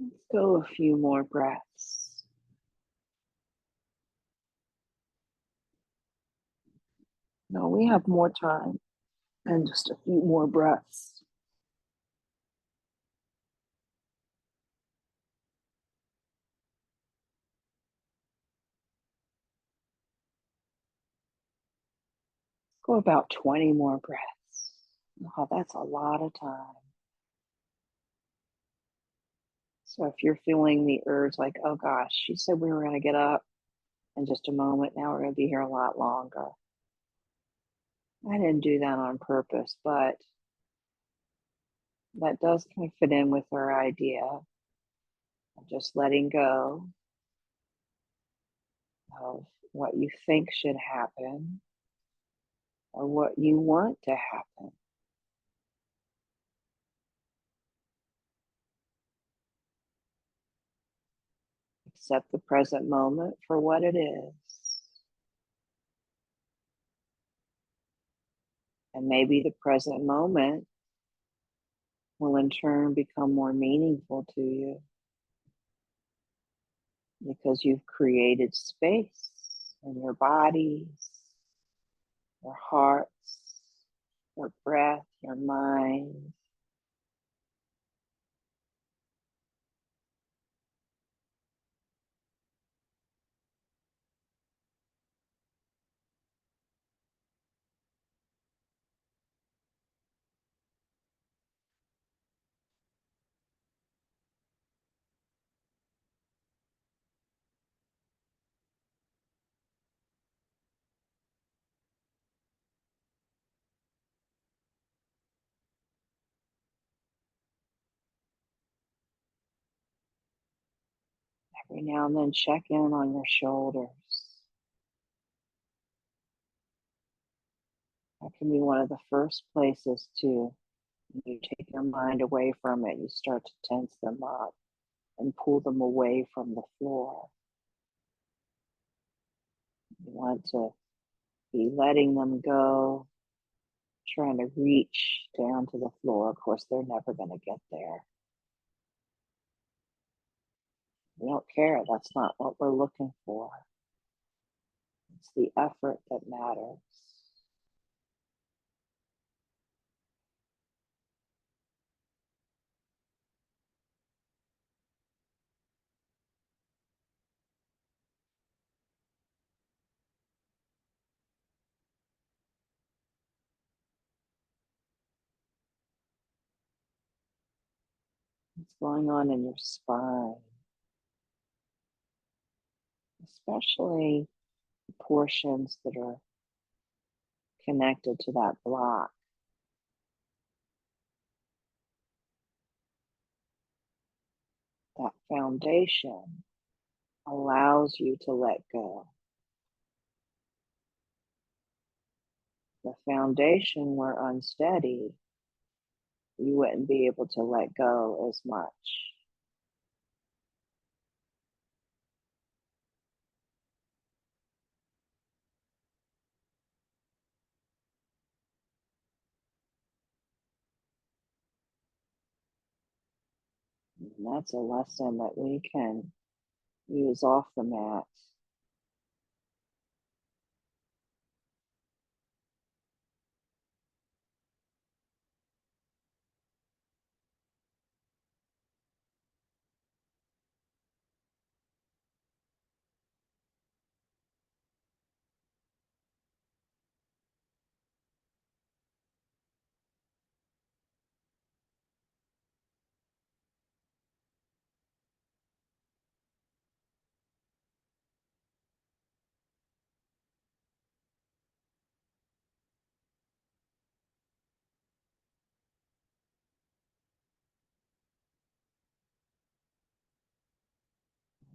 Let's go a few more breaths. No, we have more time and just a few more breaths. Go about 20 more breaths. Oh, that's a lot of time. So if you're feeling the urge, like, oh gosh, she said we were going to get up in just a moment. Now we're going to be here a lot longer. I didn't do that on purpose, but that does kind of fit in with our idea of just letting go of what you think should happen or what you want to happen. Accept the present moment for what it is. And maybe the present moment will in turn become more meaningful to you because you've created space in your bodies, your hearts, your breath, your mind. Every now and then check in on your shoulders. That can be one of the first places to, you take your mind away from it, you start to tense them up and pull them away from the floor. You want to be letting them go, trying to reach down to the floor. Of course, they're never going to get there. We don't care. That's not what we're looking for. It's the effort that matters. What's going on in your spine, especially the portions that are connected to that block. That foundation allows you to let go. The foundation were unsteady, you wouldn't be able to let go as much. And that's a lesson that we can use off the mat.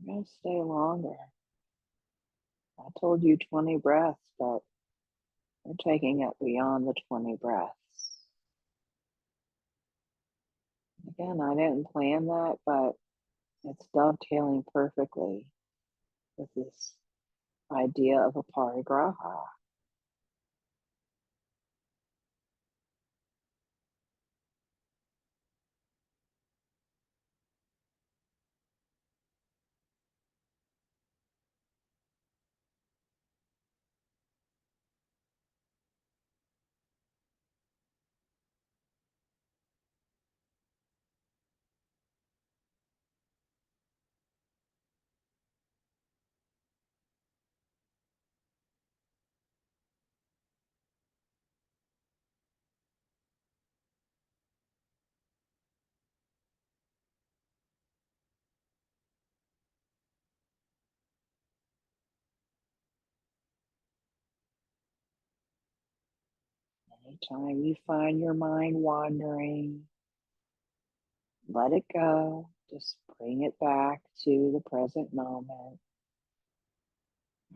I'm going to stay longer. I told you 20 breaths, but we're taking it beyond the 20 breaths. Again, I didn't plan that, but it's dovetailing perfectly with this idea of Aparigraha. Anytime you find your mind wandering, let it go. Just bring it back to the present moment.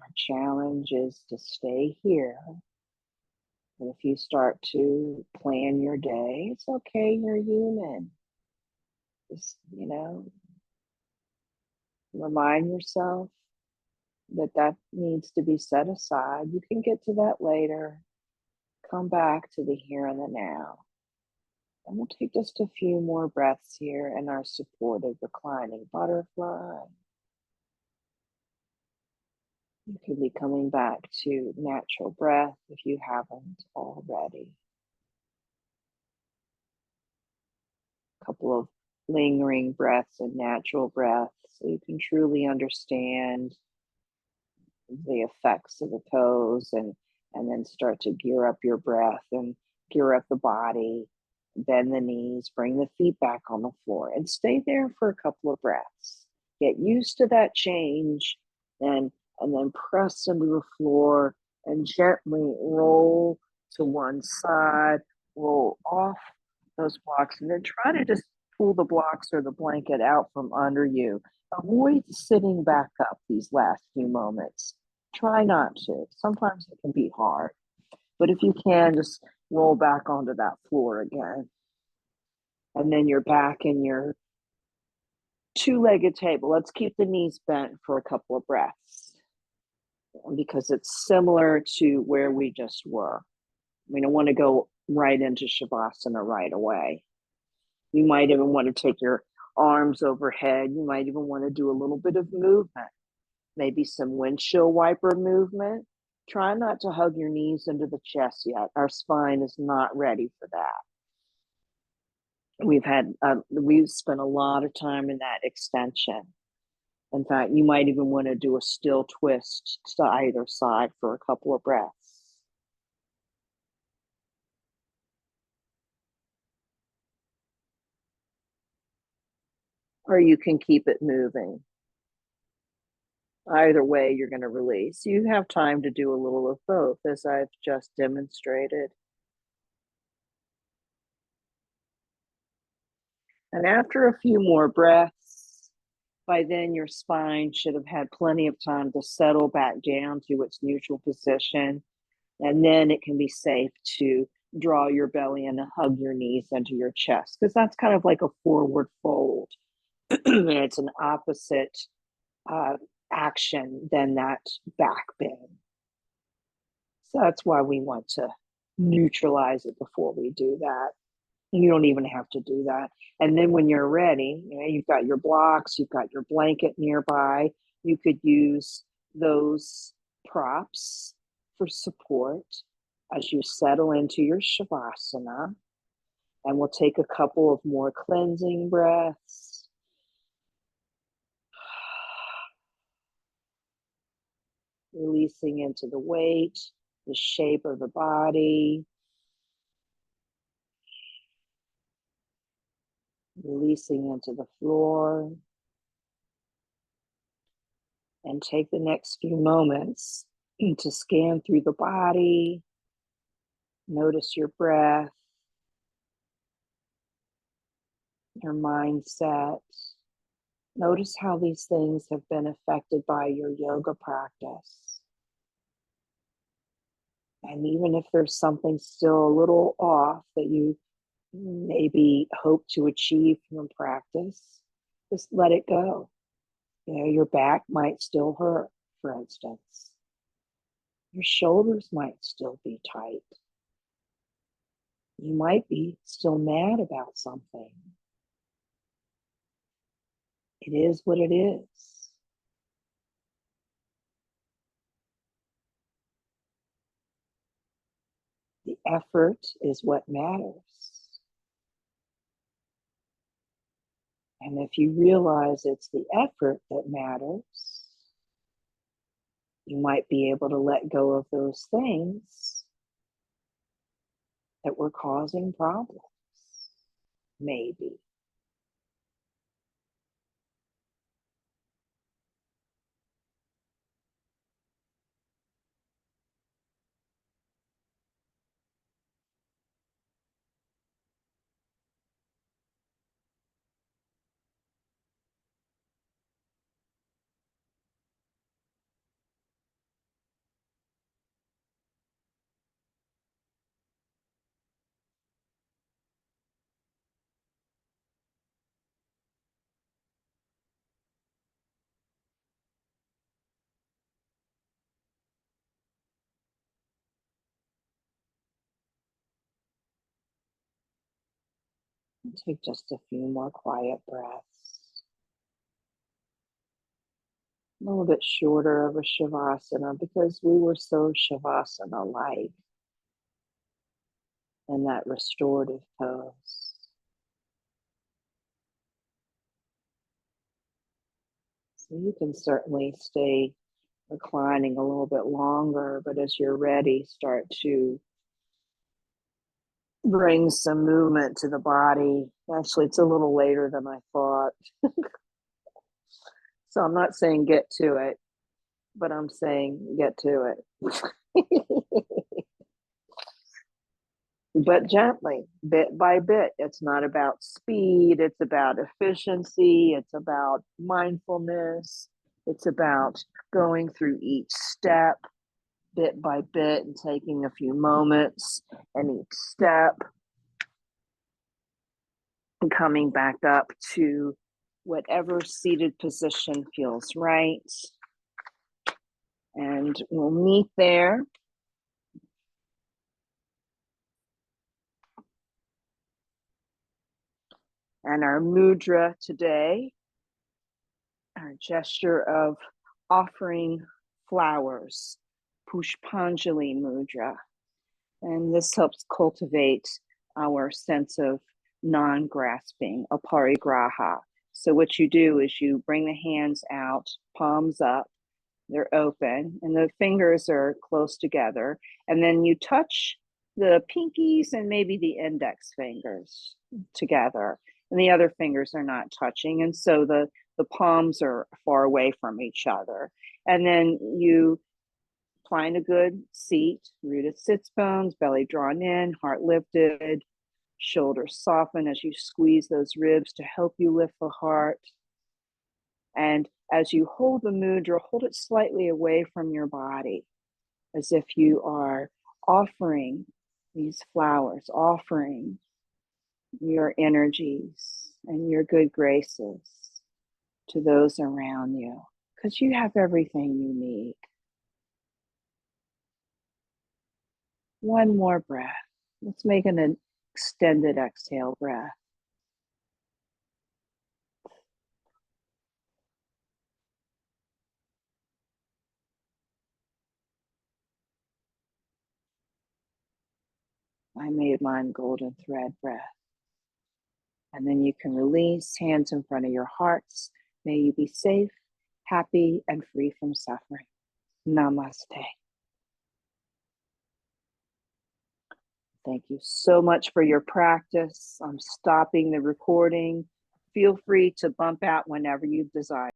Our challenge is to stay here. And if you start to plan your day, it's okay, you're human. Just, remind yourself that that needs to be set aside. You can get to that later. Come back to the here and the now. And we'll take just a few more breaths here in our supported reclining butterfly. You can be coming back to natural breath if you haven't already. A couple of lingering breaths and natural breaths so you can truly understand the effects of the pose and then start to gear up your breath and gear up the body, bend the knees, bring the feet back on the floor, and stay there for a couple of breaths. Get used to that change and then press into the floor and gently roll to one side, roll off those blocks, and then try to just pull the blocks or the blanket out from under you. Avoid sitting back up these last few moments. Try not to. Sometimes it can be hard, but if you can, just roll back onto that floor again. And then you're back in your two-legged table. Let's keep the knees bent for a couple of breaths because it's similar to where we just were. We don't want to go right into Shavasana right away. You might even want to take your arms overhead. You might even want to do a little bit of movement, maybe some windshield wiper movement. Try not to hug your knees into the chest yet. Our spine is not ready for that. We've spent a lot of time in that extension. In fact, you might even want to do a still twist to either side for a couple of breaths. Or you can keep it moving. Either way, you're going to release. You have time to do a little of both, as I've just demonstrated. And after a few more breaths, by then your spine should have had plenty of time to settle back down to its neutral position. And then it can be safe to draw your belly in and hug your knees into your chest, because that's kind of like a forward fold. And it's an opposite action than that back bend. So that's why we want to neutralize it before we do that. You don't even have to do that. And then when you're ready, you've got your blocks, you've got your blanket nearby. You could use those props for support as you settle into your Shavasana. And we'll take a couple of more cleansing breaths. Releasing into the weight, the shape of the body. Releasing into the floor. And take the next few moments to scan through the body. Notice your breath, your mindset. Notice how these things have been affected by your yoga practice. And even if there's something still a little off that you maybe hope to achieve from practice, just let it go. Your back might still hurt, for instance. Your shoulders might still be tight. You might be still mad about something. It is what it is. The effort is what matters. And if you realize it's the effort that matters, you might be able to let go of those things that were causing problems. Maybe. Take just a few more quiet breaths. A little bit shorter of a Shavasana because we were so Shavasana-like in that restorative pose. So you can certainly stay reclining a little bit longer, but as you're ready, start to bring some movement to the body. Actually, it's a little later than I thought. So I'm not saying get to it, but I'm saying get to it. But gently, bit by bit. It's not about speed, it's about efficiency, it's about mindfulness, it's about going through each step bit by bit and taking a few moments and each step and coming back up to whatever seated position feels right. And we'll meet there. And our mudra today, our gesture of offering flowers, Pushpanjali mudra. And this helps cultivate our sense of non-grasping, Aparigraha. So what you do is you bring the hands out, palms up, they're open, and the fingers are close together. And then you touch the pinkies and maybe the index fingers together. And the other fingers are not touching. And so the palms are far away from each other. And then you find a good seat, rooted sits bones, belly drawn in, heart lifted, shoulders soften as you squeeze those ribs to help you lift the heart. And as you hold the mudra, hold it slightly away from your body, as if you are offering these flowers, offering your energies and your good graces to those around you, because you have everything you need. One more breath. Let's make an extended exhale breath. I made mine golden thread breath. And then you can release, hands in front of your hearts. May you be safe, happy, and free from suffering. Namaste. Thank you so much for your practice. I'm stopping the recording. Feel free to bump out whenever you desire.